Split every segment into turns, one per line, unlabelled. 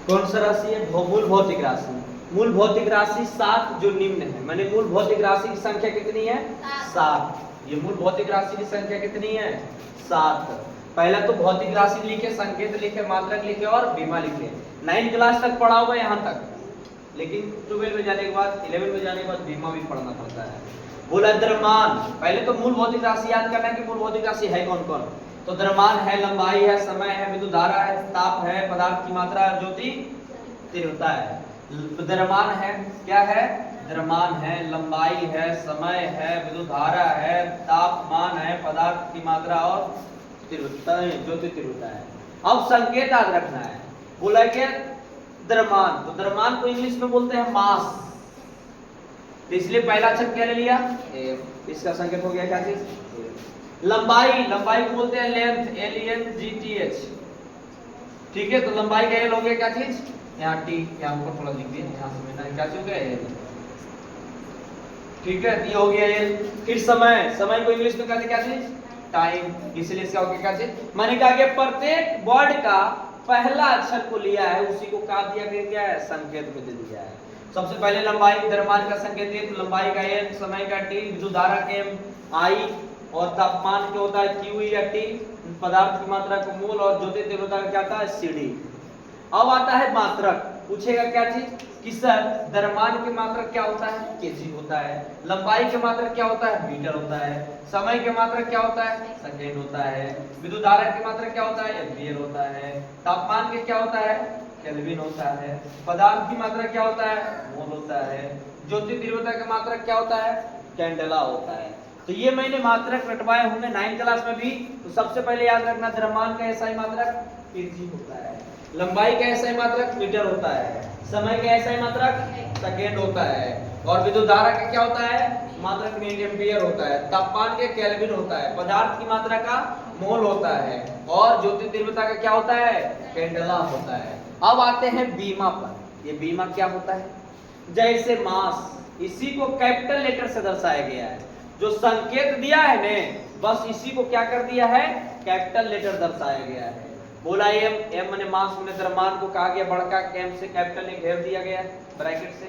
कौन सा राशि है? मूल भौतिक राशि। मूल भौतिक राशि 7 जो निम्न है, माने मूल भौतिक राशि की संख्या कितनी है? 7। ये मूल भौतिक राशि की संख्या कितनी है? 7। पहला तो भौतिक राशि लिखे, संकेत लिखे, मात्रक लिखे और बीमा लिखे। 9 क्लास तक पढ़ा हुआ है यहाँ तक, लेकिन 12 में जाने के बाद 11 में जाने के बाद बीमा भी पढ़ना पड़ता है। बोला द्रव्यमान, पहले तो मूल भौतिक राशि याद करना है कि मूल भौतिक राशि है कौन कौन। तो द्रव्यमान है, लंबाई है, समय है, विद्युत धारा है, ताप है, पदार्थ की मात्रा, ज्योति तीव्रता है। द्रव्यमान है, क्या है? द्रव्यमान है, लंबाई है, समय है, विद्युत धारा है, तापमान है, पदार्थ की मात्रा और तीव्रता है, ज्योति तीव्रता है। अब संकेत याद रखना है। बोला कि द्रव्यमान, तो द्रव्यमान को इंग्लिश में बोलते हैं मास, तो इसलिए पहला अक्षर क्या ले लिया? इसका संकेत हो गया क्या चीज? लंबाई, लंबाई को बोलते हैं लेंथ, LENGTH। ठीक है, तो लंबाई का एल हो गया क्या चीज? यहाँ टी, यहाँ ऊपर थोड़ा लिख दिए, यहाँ से मैंने क्या चीज हो गया? एल। ठीक है, ये हो गया एल। फिर समय, समय को इंग्लिश में कहते क्या चीज? टाइम, इसलिए इसका हो गया क्या चीज? मैंने कहा कि प्रत्येक वर्ड का पहला अक्षर को लिया है, उसी को क्या दिया गया है? संकेत में दे दिया है। सबसे पहले लंबाई, द्रव्यमान का संकेत दिए तो लंबाई का एल, समय का टी, विद्युत धारा के एम, आई, और तापमान क्या होता है? क्यू या टी, पदार्थ की मात्रा को मोल, और ज्योति तीव्रता का क्या आता है? CD। अब आता है मात्रक, पूछेगा क्या चीज? कि सर द्रव्यमान की मात्रक क्या होता है? केजी होता है। लंबाई की मात्रक क्या होता है? मीटर होता है। समय की मात्रक क्या होता है? सेकेंड होता है। विद्युत धारा की मात्रक क्या होता है? एम्पीयर होता है। तापमान के क्या होता है? केल्विन होता है। पदार्थ की मात्रा क्या होता है? मोल होता है। ज्योति तीव्रता की मात्रा क्या होता है? कैंडेला होता है। तो ये मैंने मात्रक रटवाए होंगे 9 क्लास में भी। तो सबसे पहले याद रखना, द्रव्यमान का एसआई मात्रक केजी होता है, लंबाई का एसआई मात्रक मीटर होता है, समय का एसआई मात्रक सेकेंड होता है, और विद्युत धारा का क्या होता है? मात्रक मिनट एम्पीयर होता है। तापमान के केल्विन होता है। पदार्थ की मात्रा का मोल होता है, और ज्योति तीव्रता का क्या होता है? कैंडेला होता है। अब आते हैं बीमा पर। ये बीमा क्या होता है? जैसे मास, इसी को कैपिटल लेटर से दर्शाया गया है। जो संकेत दिया है ने, बस इसी को क्या कर दिया है? कैपिटल लेटर दर्शाया गया है। बोला एम, एम माने मास में द्रव्यमान को कहा गया बड़का, एम से कैपिटल ने घेर दिया गया ब्रैकेट से,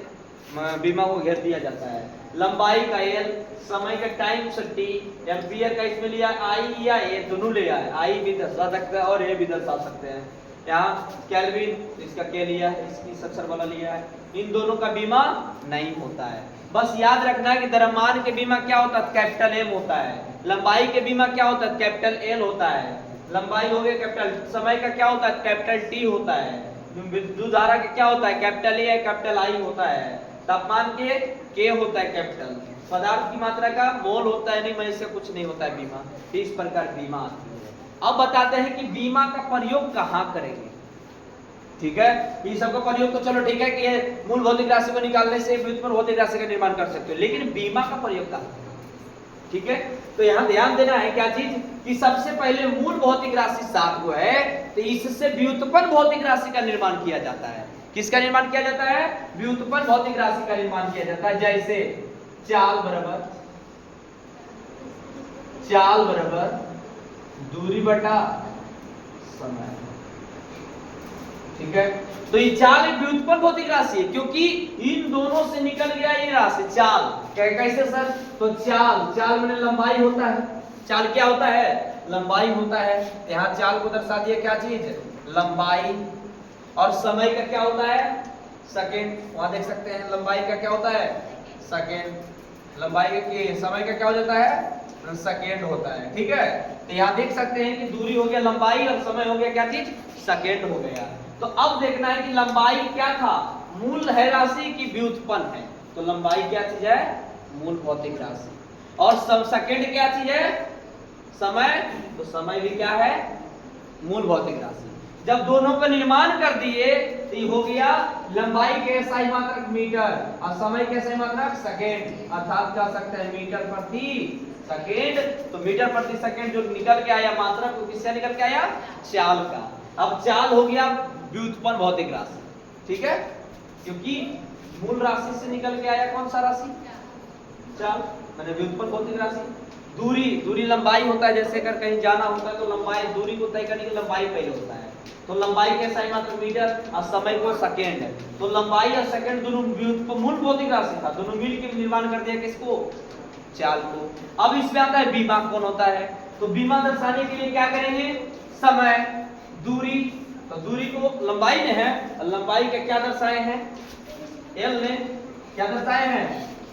बीमा को घेर दिया जाता है। लंबाई का एल, समय का टाइम से टी, एम्पियर का इसमें लिया आई या ए, दोनों लिया है। आई भी दर्शा सकते हैं और ए भी दर्शा सकते हैं। यहाँ केल्विन, इसका के लिया है, इसकी अक्षर वाला लिया है। इन दोनों का बीमा नहीं होता है। बस याद रखना है कि द्रव्यमान के बीमा क्या होता है? कैपिटल एम होता है। लंबाई के बीमा क्या होता है? कैपिटल एल होता है। लंबाई हो गया कैपिटल, समय का क्या होता है? कैपिटल टी होता है। विद्युत धारा का क्या होता है? कैपिटल ए, कैपिटल आई होता है। तापमान के होता है कैपिटल। पदार्थ की मात्रा का मोल होता है। नहीं, मैं इससे कुछ नहीं होता है बीमा। इस प्रकार बीमा आती है। अब बताते हैं कि बीमा का प्रयोग कहाँ करेंगे। ठीक है, ये सबका प्रयोग तो चलो ठीक है कि ये मूल भौतिक राशि को निकालने से व्युत्पन्न भौतिक राशि का निर्माण कर सकते हो, लेकिन बीमा का प्रयोग कहाँ? ठीक है, तो यहाँ ध्यान देना है क्या चीज? कि सबसे पहले मूल भौतिक राशि 7 को है, तो इससे व्युत्पन्न भौतिक राशि का निर्माण किया जाता है। किसका निर्माण किया जाता है? व्युत्पन्न भौतिक राशि का निर्माण किया जाता है। जैसे चाल बराबर दूरी बटा समय। ठीक है, तो ये चाल एक व्युत्पन्न भौतिक राशि है, क्योंकि इन दोनों से निकल गया ये राशि चाल। कैसे सर? तो चाल मैंने लंबाई होता है। चाल क्या होता है? लंबाई होता है। यहाँ चाल को दर्शा दिया क्या चीज? लंबाई। और समय का क्या होता है? सेकेंड। वहां देख सकते हैं लंबाई का क्या होता है? सेकेंड। लंबाई के समय का क्या हो जाता है? सेकेंड होता है। ठीक है, तो यहाँ देख सकते हैं कि दूरी हो गया लंबाई और समय हो गया क्या चीज? सेकेंड हो गया। तो अब देखना है कि लंबाई क्या था? मूल है राशि की व्युत्पन्न है। तो लंबाई क्या चीज है? मूल भौतिक राशि। और सेकेंड क्या चीज है? समय। तो समय भी क्या है? मूल भौतिक राशि। जब दोनों का निर्माण कर दिए तो ये हो गया लंबाई के एसआई मात्रक मीटर और समय के एसआई मात्रक सेकेंड, अर्थात कह सकते हैं मीटर प्रति सेकेंड। तो मीटर प्रति सेकेंड जो निकल के आया मात्रक, वो किससे निकल के आया? चाल का। अब चाल हो गया व्युत्पन्न भौतिक राशि। ठीक है, क्योंकि मूल राशि से निकल के आया कौन सा राशि? चाल, मैंने व्युत्पन्न भौतिक राशि। दूरी दूरी लंबाई होता है, जैसे अगर कहीं जाना होता है तो लंबाई दूरी को तय करने की लंबाई पहले होता है। तो लंबाई कैसा है मात्र मीटर और समय को सेकंड है। तो लंबाई और सेकंड दोनों मूल भौतिक राशि था, दोनों मिलकर निर्माण कर दिया किसको, चाल को। अब इसमें आता है बीमा कौन होता है, तो बीमा दर्शाने के लिए क्या करेंगे, समय दूरी, तो दूरी को लंबाई ने है, लंबाई का क्या दर्शाए हैं, एल ने क्या दर्शाए हैं,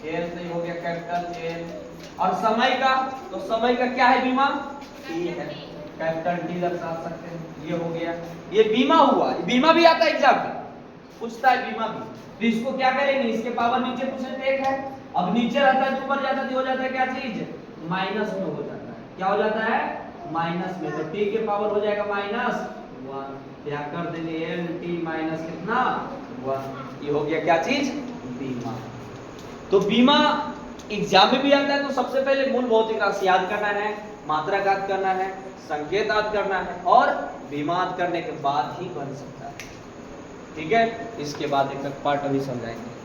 एल से हो गया कैपिटल एल। और समय का, तो समय का क्या है बीमा, टी है, कैपिटल टी दर्शा सकते हैं। ये हो गया, ये बीमा हुआ। बीमा भी आता है एग्जाम में, पूछता है बीमा भी। तो इसको क्या करेंगे, इसके पावर नीचे परसेंट एक है, अब नीचे रहता है तो ऊपर जाता है, हो जाता है क्या चीज, माइनस में हो जाता है। क्या हो जाता है, माइनस में। तो टी के पावर हो जाएगा -1, क्या कर देंगे एल टी माइनस कितना 1। ये हो गया क्या चीज, बीमा। तो बीमा एग्जाम में भी आता है। तो सबसे पहले मूल भौतिक राशि याद करना है, मात्रा याद करना है, संकेत याद करना है, और बीमा याद करने के बाद ही बन सकता है। ठीक है, इसके बाद एक पार्ट अभी समझाएंगे।